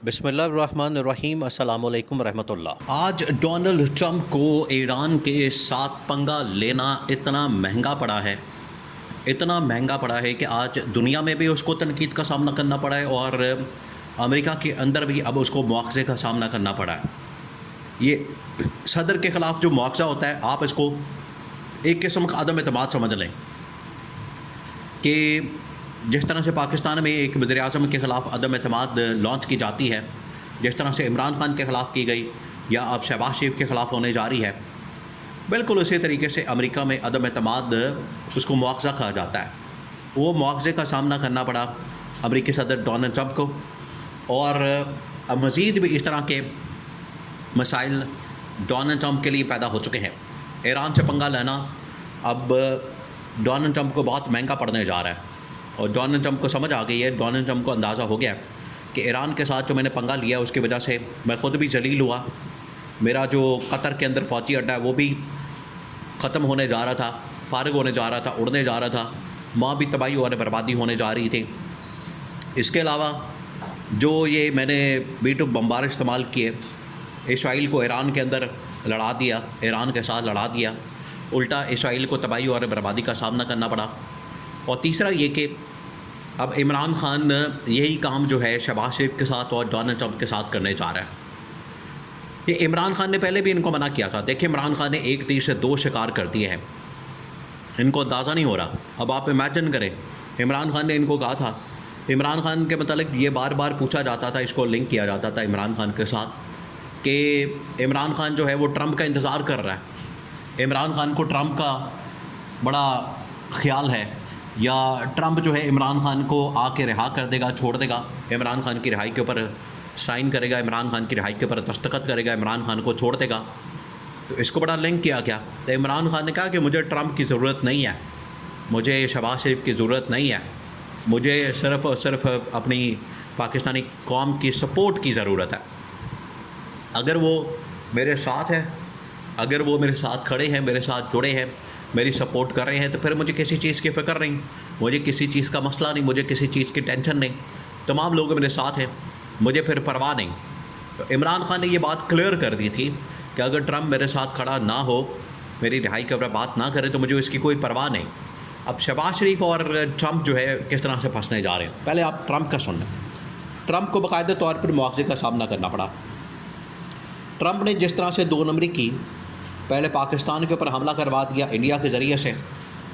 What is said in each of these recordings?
बिस्मिल्लाहिर्रहमानिर्रहीम अस्सलामुअलैकुम रहमतुल्लाह। आज डोनाल्ड ट्रंप को ईरान के साथ पंगा लेना इतना महंगा पड़ा है, इतना महंगा पड़ा है कि आज दुनिया में भी उसको तनकीद का सामना करना पड़ा है और अमेरिका के अंदर भी अब उसको मुआवजे का सामना करना पड़ा है। ये सदर के ख़िलाफ़ जो मुआवजा होता है, आप इसको एक किस्म का अदम एतमाद समझ लें कि जिस तरह से पाकिस्तान में एक वज़ीर-ए-आज़म के ख़िलाफ़ अदम एतमाद लॉन्च की जाती है, जिस तरह से इमरान खान के ख़िलाफ़ की गई या अब शहबाज शरीफ के ख़िलाफ़ होने जा रही है, बिल्कुल उसी तरीके से अमेरिका में अदम एतमाद उसको मुआवजा कहा जाता है। वो मुआवजे का सामना करना पड़ा अमेरिकी सदर डोनाल्ड ट्रंप को और अब मज़ीद भी इस तरह के मसाइल डोनाल्ड ट्रंप के लिए पैदा हो चुके हैं। ईरान से पंगा लेना अब डोनाल्ड ट्रंप को बहुत महंगा पड़ने जा रहा है और डोनाल्ड ट्रंप को समझ आ गई है, डोनाल्ड ट्रंप को अंदाज़ा हो गया कि ईरान के साथ जो मैंने पंगा लिया उसकी वजह से मैं ख़ुद भी जलील हुआ। मेरा जो कतर के अंदर फ़ौजी अड्डा है वो भी ख़त्म होने जा रहा था, फारिग होने जा रहा था, उड़ने जा रहा था, वहाँ भी तबाही और बर्बादी होने जा रही थी। इसके अलावा जो ये मैंने B-2 बम्बार इस्तेमाल किए, इसराइल को ईरान के अंदर लड़ा दिया, ईरान के साथ लड़ा दिया, उल्टा इसराइल को तबाही और बर्बादी का सामना करना पड़ा। और तीसरा ये कि अब इमरान खान यही काम जो है शहबाज शरीफ के साथ और डोनाल्ड ट्रंप के साथ करने जा रहा है। ये इमरान खान ने पहले भी इनको मना किया था। देखिए, इमरान खान ने एक तीर से दो शिकार कर दिए हैं, इनको अंदाज़ा नहीं हो रहा। अब आप इमेजिन करें, इमरान खान ने इनको कहा था, इमरान खान के मतलब ये बार बार पूछा जाता था, इसको लिंक किया जाता था इमरान खान के साथ कि इमरान खान जो है वो ट्रंप का इंतज़ार कर रहा है, इमरान खान को ट्रंप का बड़ा ख्याल है, या ट्रंप जो है इमरान खान को आके रिहा कर देगा, छोड़ देगा, इमरान खान की रिहाई के ऊपर साइन करेगा, इमरान खान की रिहाई के ऊपर दस्तखत करेगा, इमरान खान को छोड़ देगा। तो इसको बड़ा लिंक किया गया। तो इमरान खान ने कहा कि मुझे ट्रंप की ज़रूरत नहीं है, मुझे शहबाज शरीफ की ज़रूरत नहीं है, मुझे सिर्फ़ और सिर्फ अपनी पाकिस्तानी कौम की सपोर्ट की ज़रूरत है। अगर वो मेरे साथ है, अगर वो मेरे साथ खड़े हैं, मेरे साथ जुड़े हैं, मेरी सपोर्ट कर रहे हैं, तो फिर मुझे किसी चीज़ की फ़िक्र नहीं, मुझे किसी चीज़ का मसला नहीं, मुझे किसी चीज़ की टेंशन नहीं, तमाम लोग मेरे साथ हैं, मुझे फिर परवाह नहीं। तो इमरान खान ने ये बात क्लियर कर दी थी कि अगर ट्रंप मेरे साथ खड़ा ना हो, मेरी रिहाई के ऊपर बात ना करे, तो मुझे इसकी कोई परवाह नहीं। अब शहबाज शरीफ और ट्रंप जो है किस तरह से फंसने जा रहे हैं, पहले आप ट्रंप का सुन लें। ट्रंप को बाकायदा तौर पर मुआवजे का सामना करना पड़ा। ट्रंप ने जिस तरह से 2 नंबरी की, पहले पाकिस्तान के ऊपर हमला करवा दिया इंडिया के ज़रिए से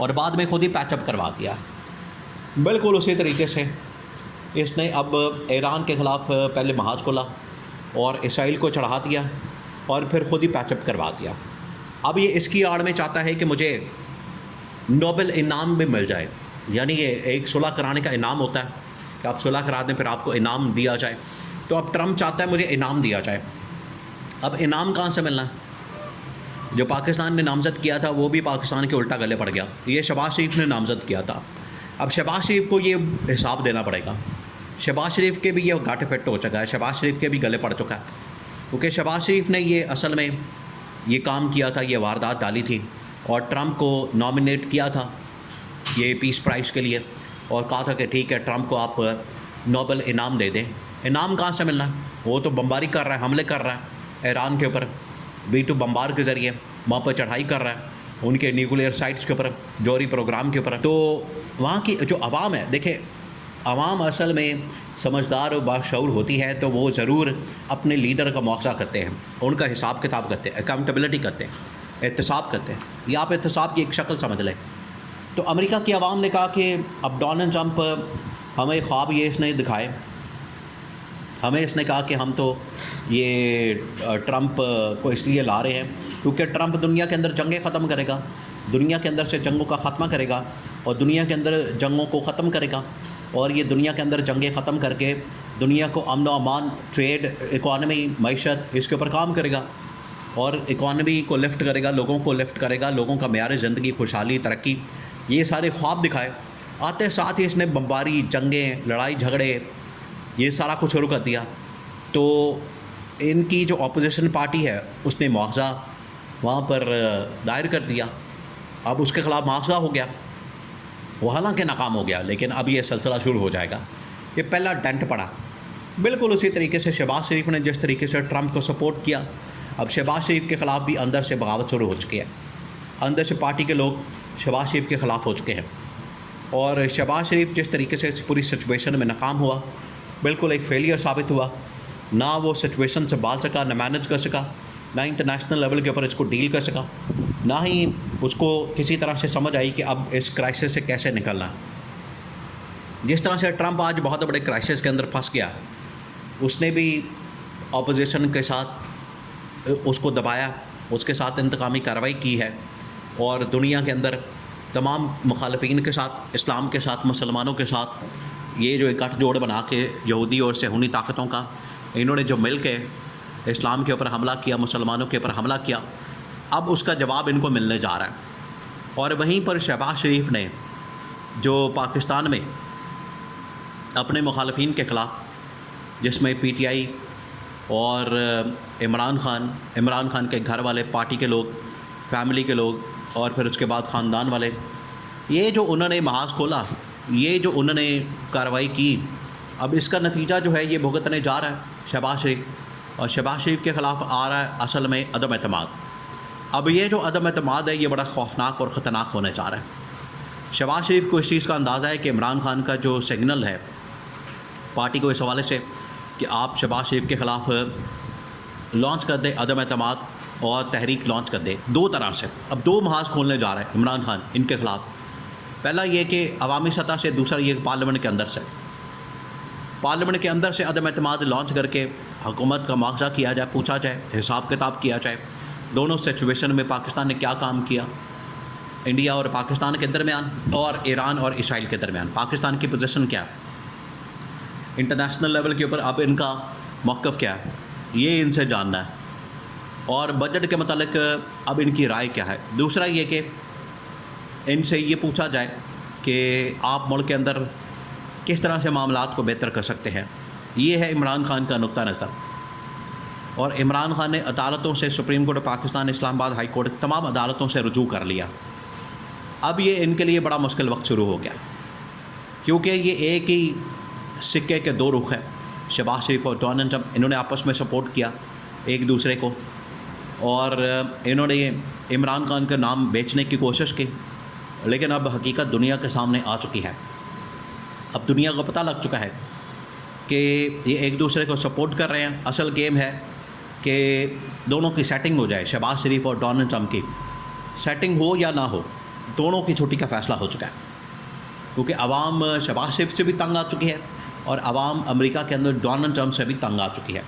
और बाद में खुद ही पैचअप करवा दिया, बिल्कुल उसी तरीके से इसने अब ईरान के ख़िलाफ़ पहले महाज खोला और इसराइल को चढ़ा दिया और फिर खुद ही पैचअप करवा दिया। अब ये इसकी आड़ में चाहता है कि मुझे नोबेल इनाम भी मिल जाए, यानी ये एक सुलह कराने का इनाम होता है कि आप सुलह करा दें फिर आपको इनाम दिया जाए। तो अब ट्रंप चाहता है मुझे इनाम दिया जाए। अब इनाम कहाँ से मिलना है? जो पाकिस्तान ने नामज़द किया था वो भी पाकिस्तान के उल्टा गले पड़ गया, ये शहबाज शरीफ ने नामज़द किया था। अब शहबाज शरीफ को ये हिसाब देना पड़ेगा। शहबाज शरीफ के भी ये घाटे फिट हो चुका है, शहबाज शरीफ के भी गले पड़ चुका है, क्योंकि शहबाज शरीफ ने ये असल में ये काम किया था, ये वारदात डाली थी और ट्रंप को नॉमिनेट किया था ये पीस प्राइज़ के लिए और कहा था कि ठीक है, ट्रंप को आप नोबेल इनाम दे दें। इनाम कहाँ से मिलना है? वो तो बमबारी कर रहा है, हमले कर रहा है ईरान के ऊपर, B-2 बम्बार के ज़रिए वहाँ पर चढ़ाई कर रहा है, उनके न्यूक्लियर साइट्स के ऊपर, जौहरी प्रोग्राम के ऊपर। तो वहाँ की जो आवाम है, देखें, आवाम असल में समझदार और बाशऊर होती है तो वो ज़रूर अपने लीडर का मुआवजा करते हैं, उनका हिसाब किताब करते हैं, अकाउंटेबिलिटी करते हैं, एहतसाब करते हैं। ये आप एहतसाब की एक शक्ल समझ लें। तो अमेरिका की आवाम ने कहा कि अब डोनाल्ड ट्रंप हमें ख्वाब ये इसने दिखाए, हमें इसने कहा कि हम तो ये ट्रंप को इसलिए ला रहे हैं क्योंकि ट्रंप दुनिया के अंदर जंगें ख़त्म करेगा, दुनिया के अंदर से जंगों का ख़त्मा करेगा और दुनिया के अंदर जंगों को ख़त्म करेगा और ये दुनिया के अंदर जंगें ख़त्म करके दुनिया को अमन व अमान, ट्रेड, इकॉनमी, मईशत, इसके ऊपर काम करेगा और इकॉनमी को लिफ्ट करेगा, लोगों को लिफ्ट करेगा, लोगों का मेयार ज़िंदगी, खुशहाली, तरक्की, ये सारे ख्वाब दिखाए। आते साथ ही इसने बमबारी, जंगें, लड़ाई झगड़े, ये सारा कुछ शुरू कर दिया। तो इनकी जो अपोजिशन पार्टी है उसने मुआवजा वहाँ पर दायर कर दिया। अब उसके ख़िलाफ़ मुआवजा हो गया, वो हालांकि नाकाम हो गया, लेकिन अब ये सिलसिला शुरू हो जाएगा। ये पहला डेंट पड़ा बिल्कुल उसी तरीके से शहबाज शरीफ ने जिस तरीके से ट्रंप को सपोर्ट किया, अब शहबाज शरीफ के ख़िलाफ़ भी अंदर से बगावत शुरू हो चुकी है। अंदर से पार्टी के लोग शहबाज शरीफ के ख़िलाफ़ हो चुके हैं और शहबाज शरीफ जिस तरीके से इस पूरी सिचुएशन में नाकाम हुआ, बिल्कुल एक फेलियर साबित हुआ। ना वो सिचुएशन से बाल सका, ना मैनेज कर सका, ना इंटरनेशनल लेवल के ऊपर इसको डील कर सका, ना ही उसको किसी तरह से समझ आई कि अब इस क्राइसिस से कैसे निकलना है। जिस तरह से ट्रंप आज बहुत बड़े क्राइसिस के अंदर फंस गया, उसने भी अपोजिशन के साथ उसको दबाया, उसके साथ इंतकामी कार्रवाई की है और दुनिया के अंदर तमाम मुखालफिन के साथ, इस्लाम के साथ, मुसलमानों के साथ ये जो एक गठजोड़ बना के यहूदी और सहूनी ताकतों का, इन्होंने जो मिल के इस्लाम के ऊपर हमला किया, मुसलमानों के ऊपर हमला किया, अब उसका जवाब इनको मिलने जा रहा है। और वहीं पर शहबाज शरीफ ने जो पाकिस्तान में अपने मुखालफिन के ख़िलाफ़, जिसमें PTI और इमरान खान के घर वाले, पार्टी के लोग, फैमिली के लोग और फिर उसके बाद ख़ानदान वाले, ये जो उन्होंने महाज खोला, ये जो उन्होंने कार्रवाई की, अब इसका नतीजा जो है ये भुगतने जा रहा है शहबाज शरीफ। और शहबाज शरीफ के ख़िलाफ़ आ रहा है असल में अदम एतमाद। अब ये जो अदम एतमाद है ये बड़ा खौफनाक और ख़तरनाक होने जा रहा है। शहबाज शरीफ को इस चीज़ का अंदाज़ा है कि इमरान खान का जो सिग्नल है पार्टी को इस हवाले से कि आप शहबाज शरीफ के ख़िलाफ़ लॉन्च कर दे अदम एतमाद और तहरीक लॉन्च कर दे, दो तरह से। अब दो महाज खोलने जा रहा है इमरान खान इनके ख़िलाफ़। पहला ये कि अवामी सतह से, दूसरा ये पार्लियामेंट के अंदर से। पार्लियामेंट के अंदर से अदम एतमाद लॉन्च करके हुकूमत का मुआवजा किया जाए, पूछा जाए, हिसाब किताब किया जाए, दोनों सिचुएशन में पाकिस्तान ने क्या काम किया, इंडिया और पाकिस्तान के दरमियान और ईरान और इसराइल के दरमियान पाकिस्तान की पोजीशन क्या है, इंटरनेशनल लेवल के ऊपर अब इनका मौक़िफ़ क्या है, ये इनसे जानना है। और बजट के मतलब अब इनकी राय क्या है। दूसरा ये कि इनसे ये पूछा जाए कि आप मुल्क के अंदर किस तरह से मामलात को बेहतर कर सकते हैं। ये है इमरान खान का नुक्ता नज़र। और इमरान खान ने अदालतों से, supreme court of Pakistan, Islamabad high court, तमाम अदालतों से रुजू कर लिया। अब ये इनके लिए बड़ा मुश्किल वक्त शुरू हो गया, क्योंकि ये एक ही सिक्के के दो रुख हैं। शहबाज शरीफ और डोनाल्ड ट्रंप, इन्होंने आपस में सपोर्ट किया एक दूसरे को और इन्होंने इमरान खान का नाम बेचने की कोशिश की, लेकिन अब हकीकत दुनिया के सामने आ चुकी है। अब दुनिया को पता लग चुका है कि ये एक दूसरे को सपोर्ट कर रहे हैं। असल गेम है कि दोनों की सेटिंग हो जाए, शहबाज शरीफ और डोनाल्ड ट्रंप की सेटिंग हो या ना हो, दोनों की छुट्टी का फ़ैसला हो चुका है। क्योंकि अवाम शहबाज शरीफ से भी तंग आ चुकी है और अवाम अमेरिका के अंदर डोनाल्ड ट्रंप से भी तंग आ चुकी है।